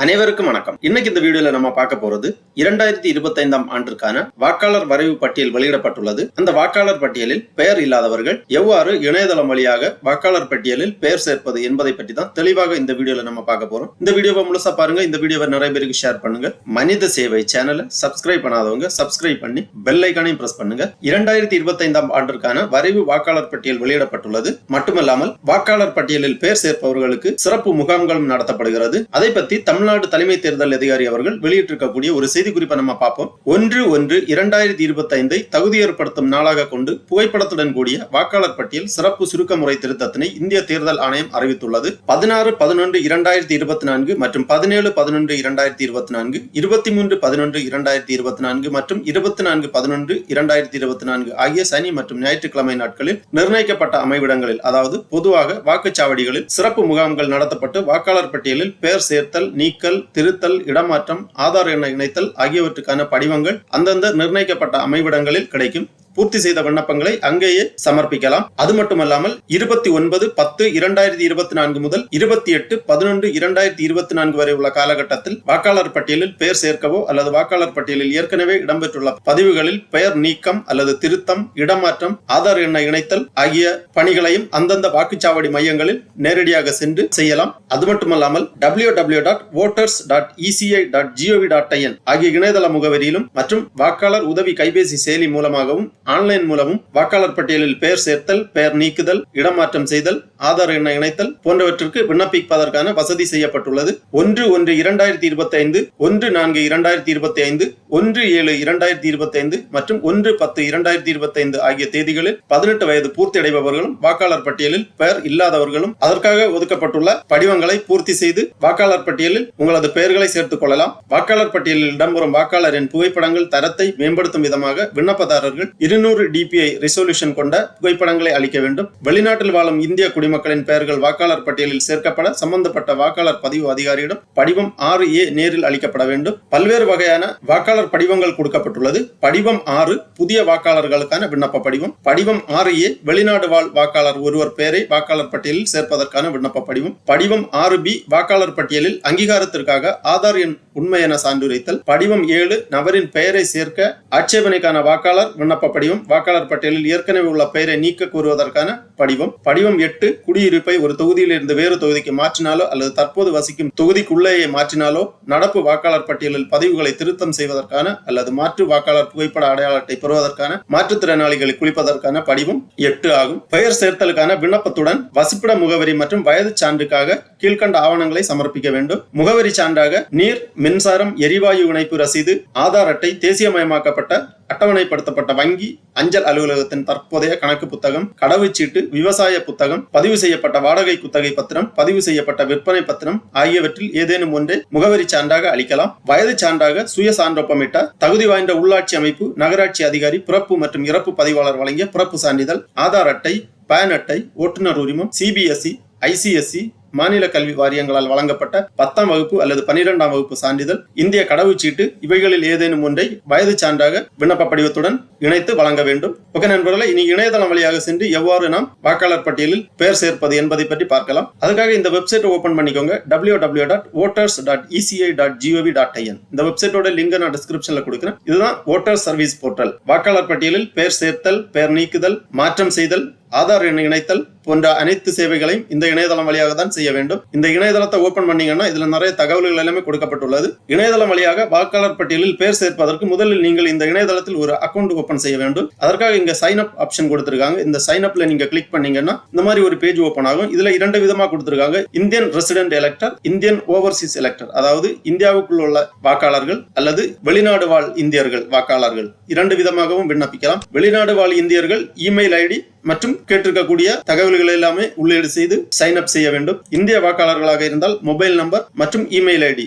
அனைவருக்கும் வணக்கம். இன்னைக்கு இந்த வீடியோல நம்ம பார்க்க போறது 2025ஆம் ஆண்டிற்கான வாக்காளர் வரைவு பட்டியல் வெளியிடப்பட்டுள்ளது. அந்த வாக்காளர் பட்டியலில் பெயர் இல்லாதவர்கள் எவ்வாறு இணையதளம் வழியாக வாக்காளர் பட்டியலில் பெயர் சேர்ப்பது என்பதை பற்றி தான் தெளிவாக இந்த வீடியோல நம்ம பார்க்க போறோம். இந்த வீடியோவை முழுசா பாருங்க. இந்த வீடியோவை நிறைய பேருக்கு ஷேர் பண்ணுங்க. மனித சேவை சேனலை சப்ஸ்கிரைப் பண்ணாதவங்க சப்ஸ்கிரைப் பண்ணி பெல் ஐகானையும் பிரஸ் பண்ணுங்க. 2025ஆம் ஆண்டிற்கான வரைவு வாக்காளர் பட்டியல் வெளியிடப்பட்டுள்ளது. மட்டுமல்லாமல் வாக்காளர் பட்டியலில் பெயர் சேர்ப்பவர்களுக்கு சிறப்பு முகாம்களும் நடத்தப்படுகிறது. அதை பற்றி தமிழ்நாடு தலைமை தேர்தல் அதிகாரி அவர்கள் வெளியிட்டிருக்கக்கூடிய ஒரு செய்தி குறிப்பை நம்ம பார்ப்போம். 1/1/2025 தகுதி ஏற்படுத்தும் நாளாக கொண்டு புகைப்படத்துடன் கூடிய வாக்காளர் பட்டியல் சிறப்பு சுருக்க முறை திருத்தத்தினை இந்திய தேர்தல் ஆணையம் அறிவித்துள்ளது. 16/11/2024 மற்றும் 17/11/2024, 23/11/2024 மற்றும் 24/11/2024 ஆகிய சனி மற்றும் ஞாயிற்றுக்கிழமை நாட்களில் நிர்ணயிக்கப்பட்ட அமைவிடங்களில், அதாவது பொதுவாக வாக்குச்சாவடிகளில் சிறப்பு முகாம்கள் நடத்தப்பட்டு வாக்காளர் பட்டியலில் பெயர் சேர்த்தல், நீக்கல், திருத்தல், இடமாற்றம், ஆதார் எண்ணை இணைத்தல் ஆகியவற்றுக்கான படிவங்கள் அந்தந்த நிர்ணயிக்கப்பட்ட அமைவிடங்களில் கிடைக்கும். பூர்த்தி செய்த விண்ணப்பங்களை அங்கேயே சமர்ப்பிக்கலாம். அது மட்டுமல்லாமல் 29/10/2024 முதல் 28/11/2024 வரை உள்ள காலகட்டத்தில் வாக்காளர் பட்டியலில் பெயர் சேர்க்கவோ அல்லது வாக்காளர் பட்டியலில் ஏற்கனவே இடம்பெற்றுள்ள பதிவுகளில் பெயர் நீக்கம் அல்லது திருத்தம், இடமாற்றம், ஆதார் எண்ணை இணைத்தல் ஆகிய பணிகளையும் அந்தந்த வாக்குச்சாவடி மையங்களில் நேரடியாக சென்று செய்யலாம். அது மட்டுமல்லாமல் www.voters.eci.gov.in ஆகிய இணையதள முகவரியிலும் மற்றும் வாக்காளர் உதவி கைபேசி செயலி மூலமாகவும் ஆன்லைன் மூலமும் வாக்காளர் பட்டியலில் பெயர் சேர்த்தல், பெயர் நீக்குதல், இடமாற்றம் செய்தல், ஆதார் எண்ணை இணைத்தல் போன்றவற்றிற்கு விண்ணப்பிப்பதற்கான வசதி செய்யப்பட்டுள்ளது. 1/1/2025, 1/4/2025, 1/7/2025 மற்றும் 1/10/2025 ஆகிய தேதிகளில் 18 வயது பூர்த்தி அடைபவர்களும் வாக்காளர் பட்டியலில் பெயர் இல்லாதவர்களும் அதற்காக ஒதுக்கப்பட்டுள்ள படிவங்களை பூர்த்தி செய்து வாக்காளர் பட்டியலில் உங்களது பெயர்களை சேர்த்துக் கொள்ளலாம். வாக்காளர் பட்டியலில் இடம்பெறும் வாக்காளரின் புகைப்படங்கள் தரத்தை மேம்படுத்தும் விதமாக விண்ணப்பதாரர்கள் 200 dpi ரெசல்யூஷன் கொண்ட புகைப்படங்களை அளிக்க வேண்டும். வெளிநாட்டில் வாழும் இந்திய குடிமக்களின் பெயர்கள் வாக்காளர் பட்டியலில் சேர்க்கப்பட சம்பந்தப்பட்ட வாக்காளர் பதிவு அதிகாரியிடம் படிவம் 6A நேரில் அளிக்கப்பட வேண்டும். பல்வேறு வகையான வாக்காளர் படிவங்கள் கொடுக்கப்பட்டுள்ளது. படிவம் 6 புதிய வாக்காளர்களுக்கான விண்ணப்ப படிவம். படிவம் 6A வெளிநாடு வாழ் வாக்காளர் ஒருவர் பெயரை வாக்காளர் பட்டியலில் சேர்ப்பதற்கான விண்ணப்ப படிவம். படிவம் 6B வாக்காளர் பட்டியலில் அங்கீகாரத்திற்காக ஆதார் எண் உண்மை என சான்றிதழ். படிவம் 7 நபரின் பெயரை சேர்க்க ஆட்சேபனைக்கான வாக்காளர் விண்ணப்ப படிவம். வாக்காளர் பட்டியலில் ஏற்கனவே உள்ள பெயரை நீக்க கோருவதற்கான படிவம். படிவம் 8 குடியிருப்பை ஒரு தொகுதியில் இருந்து வேறு தொகுதிக்கு மாற்றினாலோ அல்லது தற்போது வசிக்கும் தொகுதிக்குள்ளேயே மாற்றினாலோ நடப்பு வாக்காளர் பட்டியலில் பதிவுகளை திருத்தம் செய்வதற்கான அல்லது மாற்று வாக்காளர் புகைப்பட அடையாள அட்டை பெறுவதற்கான மாற்றுத்திறனாளிகளை குறிப்பதற்கான படிவம் 8 ஆகும். பெயர் சேர்த்தலுக்கான விண்ணப்பத்துடன் வசிப்பிட முகவரி மற்றும் வயது சான்றுக்காக கீழ்கண்ட ஆவணங்களை சமர்ப்பிக்க வேண்டும். முகவரி சான்றாக நீர், மின்சாரம், எரிவாயு இணைப்பு ரசீது, ஆதார் அட்டை, தேசியமயமாக்கப்பட்ட அட்டவணைப்படுத்தப்பட்ட வங்கி, அஞ்சல் அலுவலகத்தின் தற்போதைய கணக்கு புத்தகம், கடவுச்சீட்டு, விவசாய புத்தகம், பதிவு செய்யப்பட்ட வாடகை குத்தகை பத்திரம், பதிவு செய்யப்பட்ட விற்பனை பத்திரம் ஆகியவற்றில் ஏதேனும் ஒன்றை முகவரி சான்றாக அளிக்கலாம். வயது சான்றாக சுய சான்றொப்பமிட்ட தகுதி வாய்ந்த உள்ளாட்சி அமைப்பு, நகராட்சி அதிகாரி, பிறப்பு மற்றும் இறப்பு பதிவாளர் வழங்கிய பிறப்பு சான்றிதழ், ஆதார் அட்டை, பான் அட்டை, ஓட்டுநர் உரிமம், CBSE, ICSE மாநில கல்வி வாரியங்களால் வழங்கப்பட்ட 10ஆம் வகுப்பு அல்லது 12ஆம் வகுப்பு சான்றிதழ், இந்திய கடவுச்சீட்டு இவைகளில் ஏதேனும் ஒன்றை வயது சான்றாக விண்ணப்ப படிவத்துடன் இணைத்து வழங்க வேண்டும். ஓகே நண்பர்களே, இனி இணையதளம் வழியாக சென்று எவ்வாறு நாம் வாக்காளர் பட்டியலில் பெயர் சேர்ப்பது என்பதை பற்றி பார்க்கலாம். அதுக்காக இந்த வெப்சைட்டை ஓபன் பண்ணிக்கோங்க. www.voters.eci.gov.in இந்த வெப்சைட்டோட லிங்க் நான் டிஸ்கிரிப்ஷன்ல கொடுக்கிறேன். இதுதான் வோட்டர் சர்வீஸ் போர்ட்டல். வாக்காளர் பட்டியலில் பெயர் சேர்த்தல், பெயர் நீக்குதல், மாற்றம் செய்தல், ஆதார் எண்ணை இணைத்தல் போன்ற அனைத்து சேவைகளையும் இந்த இணையதளம் வழியாக தான் செய்ய வேண்டும். இந்த இணையதளத்தை ஓபன் பண்ணீங்கன்னா இதுல நிறைய தகவல்கள் எல்லாமே கொடுக்கப்பட்டுள்ளது. இணையதளம் வழியாக வாக்காளர் பட்டியலில் பெயர் சேர்ப்பதற்கு முதலில் நீங்கள் இந்த இணையதளத்தில் ஒரு அக்கௌண்ட் ஓபன் செய்ய வேண்டும். அதற்காக இங்க சைன் அப் ஆப்ஷன் கொடுத்திருக்காங்க. இந்த சைன் அப்ல நீங்க கிளிக் பண்ணீங்கன்னா இந்த மாதிரி ஒரு பேஜ் ஓபன் ஆகும். இதுல 2 விதமா கொடுத்திருக்காங்க. Indian resident elector, Indian Overseas elector, அதாவது இந்தியாவுக்குள் உள்ள வாக்காளர்கள் அல்லது வெளிநாடு வாழ் இந்தியர்கள் வாக்காளர்கள் 2 விதமாகவும் விண்ணப்பிக்கலாம். வெளிநாடு வாழ் இந்தியர்கள் இமெயில் ஐடி மற்றும் கேட்டிருக்கக்கூடிய தகவல்கள் எல்லாமே உள்ளீடு செய்து சைன் அப் செய்ய வேண்டும். இந்திய வாக்காளர்களாக இருந்தால் மொபைல் நம்பர் மற்றும் இமெயில் ஐடி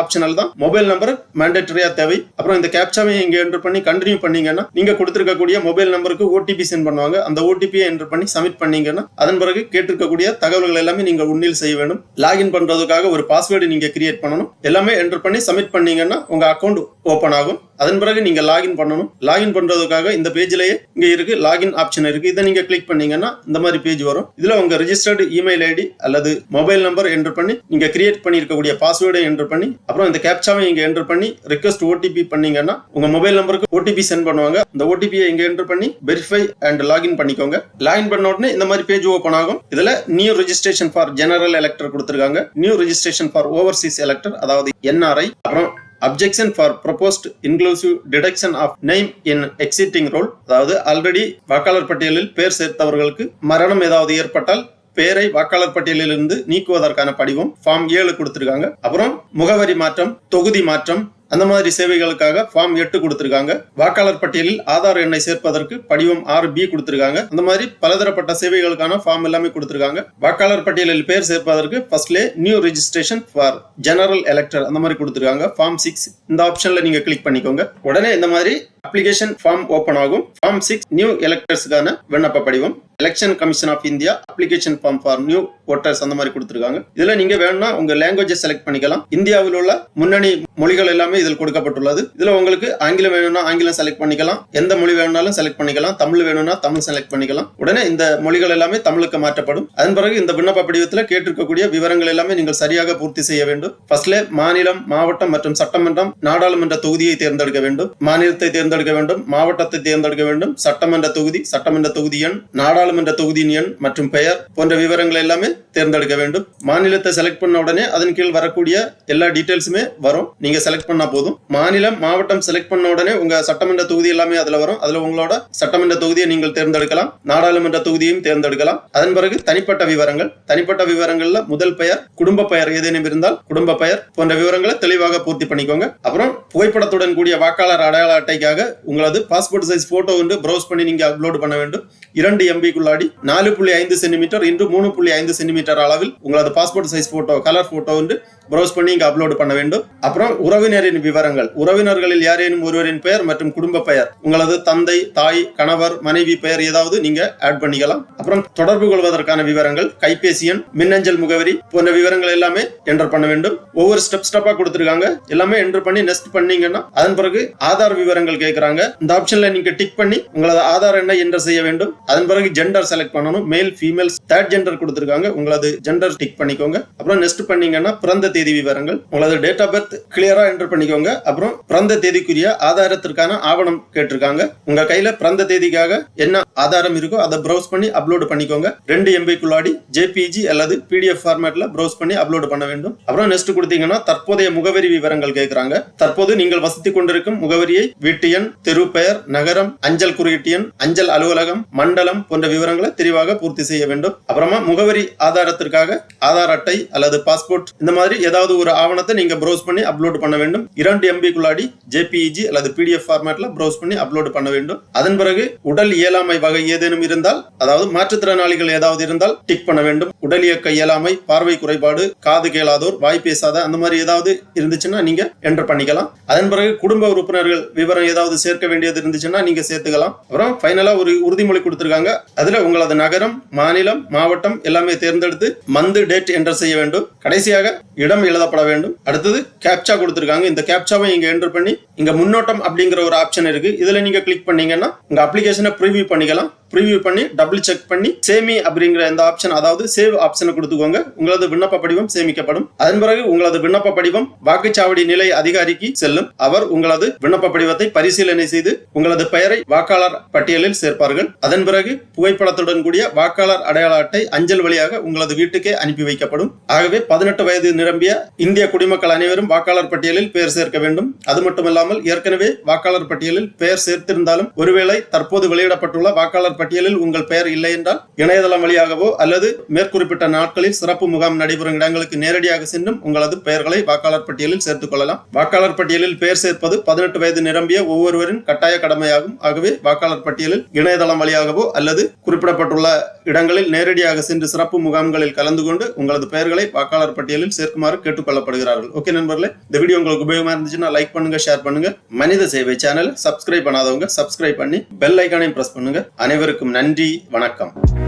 ஆப்ஷனல் தான். மொபைல் நம்பர் மேண்டேட்டரியா தேவை. அப்புறம் இந்த கேப்சாவை இங்க என்டர் பண்ணி கண்டினியூ பண்ணீங்கன்னா நீங்க கொடுத்திருக்கக்கூடிய மொபைல் நம்பருக்கு OTP சென்ட் பண்ணுவாங்க. அந்த OTP என்டர் பண்ணி சப்மிட் பண்ணீங்கன்னா அதன் பிறகு கேட்டிருக்கக்கூடிய தகவல்கள் எல்லாமே நீங்க உண்மையில் செய்ய வேண்டும். லாகின் பண்றதுக்காக ஒரு பாஸ்வேர்டு நீங்க கிரியேட் பண்ணணும். எல்லாமே என்டர் பண்ணி சப்மிட் பண்ணீங்கன்னா உங்க அக்கௌண்ட் ஓபன் ஆகும். அதன் பிறகு நீங்க லாகின் பண்ணணும். லாகின் பண்றதுக்காக இந்த பேஜ்லயே இங்க இருக்கு லாகின் ஆப்ஷன் இருக்கு. இதை நீங்க கிளிக் பண்ணீங்கன்னா இந்த மாதிரி பேஜ் வரும். இதுல உங்க ரெஜிஸ்டர்டு இமெயில் ஐடி அல்லது மொபைல் நம்பர் என்டர் பண்ணி நீங்க கிரியேட் பண்ணிருக்கக்கூடிய பாஸ்வேர்டை என்டர் பண்ணி அப்புறம் இந்த கேப்சாவை இங்க என்டர் பண்ணி ரிக்வெஸ்ட் ஓடிபி பண்ணீங்கன்னா உங்க மொபைல் நம்பருக்கு ஓடிபி சென்ட் பண்ணுவாங்க. இந்த ஓடிபியை இங்க என்டர் பண்ணி வெரிஃபை அண்ட் லாகின் பண்ணிக்கோங்க. லாகின் பண்ண உடனே இந்த மாதிரி பேஜ் ஓபன் ஆகும். இதுல new registration for general elector கொடுத்திருக்காங்க, new registration for overseas elector அதாவது NRI, அப்புறம் objection for proposed inclusive deduction of name in exiting roll அதாவது ஆல்ரெடி வாக்காளர் பட்டியலில் பேர் சேர்த்தவர்களுக்கு மரணம் ஏதாவது ஏற்பட்டால் பேரை வாக்காளர் பட்டியலிலிருந்து நீக்குவதற்கான படிவம் ஃபார்ம் 7 கொடுத்திருக்காங்க. அப்புறம் முகவரி மாற்றம், தொகுதி மாற்றம் அந்த மாதிரி சேவைகளுக்காக ஃபார்ம் 8 கொடுத்திருக்காங்க. வாக்காளர் பட்டியலில் ஆதார் எண்ணை சேர்ப்பதற்கு படிவம் 6B கொடுத்திருக்காங்க. அந்த மாதிரி பலதரப்பட்ட சேவைகளுக்கான ஃபார்ம் எல்லாமே கொடுத்திருக்காங்க. வாக்காளர் பட்டியலில் பேர் சேர்ப்பதற்கு ஃபர்ஸ்ட்லே new registration for general elector அந்த மாதிரி கொடுத்திருக்காங்க. ஃபார்ம் 6 இந்த ஆப்ஷன்ல நீங்க கிளிக் பண்ணிக்கோங்க. உடனே இந்த மாதிரி அப்ளிகேஷன் ஃபார்ம் ஓபன் ஆகும். ஃபார்ம் 6 நியூ எலக்டர்ஸ்க்கான விண்ணப்ப படிவம், election commission of India application form for new voters அந்த மாதிரி கொடுத்திருக்காங்க. இதுல நீங்க வேணும்னா உங்க லாங்குவேஜை செலக்ட் பண்ணிக்கலாம். இந்தியாவில் உள்ள முன்னணி மொழிகள் எல்லாமே இதில் கொடுக்கப்பட்டுள்ளது. இதுல உங்களுக்கு ஆங்கிலம் வேணும்னா ஆங்கிலம் செலக்ட் பண்ணிக்கலாம், எந்த மொழி வேணும்னாலும் செலக்ட் பண்ணிக்கலாம், தமிழ் வேணும்னா தமிழ் செலக்ட் பண்ணிக்கலாம். உடனே இந்த மொழிகள் எல்லாமே தமிழுக்கு மாற்றப்படும். அதன் பிறகு இந்த விண்ணப்ப படிவத்தில் கேட்டிருக்கக்கூடிய விவரங்கள் எல்லாமே நீங்கள் சரியாக பூர்த்தி செய்ய வேண்டும். ஃபர்ஸ்ட்ல மாநிலம், மாவட்டம் மற்றும் சட்டமன்றம், நாடாளுமன்ற தொகுதியை தேர்ந்தெடுக்க வேண்டும். மாநிலத்தை தேர்ந்தெடுக்க வேண்டும், மாவட்டத்தை தேர்ந்தெடுக்க வேண்டும், சட்டமன்ற தொகுதி, சட்டமன்ற தொகுதி எண், நாடாளுமன்ற தொகுதியின் எண் மற்றும் பெயர் போன்ற விவரங்கள் எல்லாமே தேர்ந்தெடுக்க வேண்டும். மாநிலத்தை செலக்ட் பண்ண உடனே அதன் கீழ் வரக்கூடிய எல்லா டீடைல்ஸுமே வரும். நீங்க செலக்ட் பண்ணா போதும். மாநிலம், மாவட்டம் செலக்ட் பண்ண உடனே உங்க சட்டமன்ற தொகுதி எல்லாமே அதுல வரும். அதுல உங்களோட சட்டமன்ற தொகுதியை நீங்கள் தேர்ந்தெடுக்கலாம், நாடாளுமன்ற தொகுதியையும் தேர்ந்தெடுக்கலாம். அதன் பிறகு தனிப்பட்ட விவரங்கள், தனிப்பட்ட விவரங்கள்ல முதல் பெயர், குடும்ப பெயர் ஏதேனும் இருந்தால் குடும்ப பெயர் போன்ற விவரங்களை தெளிவாக பூர்த்தி பண்ணிக்கோங்க. அப்புறம் புகைப்படத்துடன் கூடிய வாக்காளர் அடையாள அட்டைக்காக உங்களது பாஸ்போர்ட் சைஸ் போட்டோ வந்து ப்ரௌஸ் பண்ணி நீங்க அப்லோட் பண்ண வேண்டும். 2 MB-க்குள்ளாடி 4.5 சென்டிமீட்டர் x 3.5 சென்டிமீட்டர் அளவில் உங்களது passport size photo, colour photo வந்து ப்ரௌஸ் பண்ணி இங்க அப்லோட் பண்ண வேண்டும். அப்புறம் உறவினரின் விவரங்கள், உறவினர்களில் யாரேனும் ஒருவரின் பெயர் மற்றும் குடும்ப பெயர், உங்களது தந்தை, தாய், கணவர், மனைவி பெயர் ஏதாவது நீங்க ஆட் பண்ணிக்கலாம். அப்புறம் தொடர்பு கொள்வதற்கான விவரங்கள், கைபேசி எண், மின்னஞ்சல் முகவரி போன்ற விவரங்கள் எல்லாமே என்டர் பண்ண வேண்டும். ஒவ்வொரு ஸ்டெப்பா கொடுத்திருக்காங்க, எல்லாமே என்டர் பண்ணி நெக்ஸ்ட் பண்ணீங்கன்னா அதன் பிறகு ஆதார் விவரங்கள் கேட்கறாங்க. இந்த ஆப்ஷன்ல நீங்க டிக் பண்ணி உங்களது ஆதார் எண்ணை என்டர் செய்ய வேண்டும். அதன் பிறகு ஜெண்டர் செலக்ட் பண்ணணும். மேல், ஃபீமேல், தேர்ட் ஜெண்டர் கொடுத்திருக்காங்க. உங்களது ஜெண்டர் டிக் பண்ணிக்கோங்க. அப்புறம் நெக்ஸ்ட் பண்ணீங்கன்னா பிறந்த தேதி விவரங்கள், உங்களது டேட் ஆஃப் பர்த் கிளியரா என்டர் பண்ணிக்கோங்க. அப்புறம் பிறந்த தேதிக்குரிய ஆதாரத்திற்கான ஆவணம் கேட்டிருக்காங்க. உங்க கையில பிறந்த தேதிக்காக என்ன ஆதாரம் இருக்கோ அதை ப்ரௌஸ் பண்ணி அப்லோட் பண்ணிக்கோங்க. 2 MB-க்குள்ளாடி JPG அல்லது PDF ஃபார்மேட்ல ப்ரௌஸ் பண்ணி அப்லோட் பண்ண வேண்டும். அப்புறம் நெக்ஸ்ட் கொடுத்தீங்கன்னா தற்போதைய முகவரி விவரங்கள் கேட்கறாங்க. தற்போது நீங்கள் வசித்துக் கொண்டிருக்கும் முகவரியை, வீட்டு எண், தெரு பெயர், நகரம், அஞ்சல் குறியீட்டு எண், அஞ்சல் அலுவலகம், மண்டலம் போன்ற விவரங்களை தெளிவாக பூர்த்தி செய்ய வேண்டும். அப்புறமா முகவரி ஆதாரத்திற்காக ஆதார் அட்டை அல்லது பாஸ்போர்ட் இந்த மாதிரி ஏதாவது ஒரு ஆவணத்தை நீங்க ப்ரௌஸ் பண்ணி அப்லோட் பண்ண வேண்டும். 2 MB-க்குள்ளாடி JPG அல்லது PDF ஃபார்மேட்ல ப்ரௌஸ் பண்ணி அப்லோட் பண்ண வேண்டும். அதன் பிறகு உடல் இயலாமை வகை ஏதேனும் இருந்தால், அதாவது மாற்றுத்திறனாளிகள் ஏதாவது இருந்தால் டிக் பண்ண வேண்டும். உடல் இயக்க இயலாமை, பார்வை குறைபாடு, காது கேளாதோர், வாய் பேசாத அந்த மாதிரி ஏதாவது இருந்துச்சுன்னா நீங்க என்டர் பண்ணிக்கலாம். அதன் பிறகு குடும்ப உறுப்பினர்கள் விவரம் ஏதாவது சேர்க்க வேண்டியது இருந்துச்சுன்னா நீங்க சேர்த்துக்கலாம். அப்புறம் ஃபைனலா ஒரு உறுதிமொழி கொடுத்திருக்காங்க. அதுல உங்களது நகரம், மாநிலம், மாவட்டம் எல்லாமே தேர்ந்தெடுத்து மந்த், டேட் என்டர் செய்ய வேண்டும். கடைசியாக இடம் எழுதப்பட வேண்டும். அடுத்தது கேப்சா கொடுத்திருக்காங்க. இந்த கேப்சாவை இங்க என்டர் பண்ணி இங்க முன்னோட்டம் அப்படிங்கிற ஒரு ஆப்ஷன் இருக்கு. இதுல நீங்க கிளிக் பண்ணீங்கன்னா உங்க அப்ளிகேஷனை ப்ரிவியூ பண்ணிக்கலாம். ப்ரிவியூ பண்ணி டபுள் செக் பண்ணி சேமி அப்படிங்கிற இந்த ஆப்ஷன், அதாவது சேவ் ஆப்ஷனை கொடுத்துக்கோங்க. உங்களது விண்ணப்ப படிவம் சேமிக்கப்படும். அதன் பிறகு உங்களது விண்ணப்ப படிவம் வாக்குச்சாவடி நிலை அதிகாரிக்கு செல்லும். அவர் உங்களது விண்ணப்ப படிவத்தை பரிசீலனை செய்து உங்களது பெயரை வாக்காளர் பட்டியலில் சேர்ப்பார்கள். அதன் பிறகு புகைப்படத்துடன் கூடிய வாக்காளர் அடையாள அட்டை அஞ்சல் வழியாக உங்களது வீட்டுக்கே அனுப்பி வைக்கப்படும். ஆகவே 18 வயது நிரம்பிய இந்திய குடிமக்கள் அனைவரும் வாக்காளர் பட்டியலில் பெயர் சேர்க்க வேண்டும். அது மட்டுமல்லாமல் ஏற்கனவே வாக்காளர் பட்டியலில் பெயர் சேர்த்திருந்தாலும் ஒருவேளை தற்போது வெளியிடப்பட்டுள்ள வாக்காளர் பட்டியலில் உங்கள் பெயர் இல்லை என்றால் இணையதளம் வழியாகவோ அல்லது மேற்குறிப்பிட்ட நாட்களில் சிறப்பு முகாம் நடைபெறும் இடங்களுக்கு நேரடியாக சென்றும் உங்களது பெயர்களை வாக்காளர் பட்டியலில் சேர்த்துக் கொள்ளலாம். வாக்காளர் பட்டியலில் பெயர் சேர்ப்பது 18 வயது நிரம்பிய ஒவ்வொருவரின் கட்டாய கடமையாகும். ஆகவே வாக்காளர் பட்டியலில் இணையதளம் வழியாகவோ அல்லது குறிப்பிடப்பட்டுள்ள இடங்களில் நேரடியாக சென்று சிறப்பு முகாம்களில் கலந்து கொண்டு உங்களது பெயர்களை வாக்காளர் பட்டியலில் சேர்க்குமாறு கேட்டுக்கொள்ளப்படுகிறார்கள். ஓகே நண்பர்களே, இந்த வீடியோ உங்களுக்கு உபயோகமா இருந்துச்சுன்னா லைக் பண்ணுங்க, ஷேர் பண்ணுங்க. மனித சேவை சேனல் சப்ஸ்கிரைப் பண்ணாதவங்க சப்ஸ்கிரைப் பண்ணி பெல் ஐகானையும் பிரஸ் பண்ணுங்க. அனைவருக்கும் நன்றி, வணக்கம்.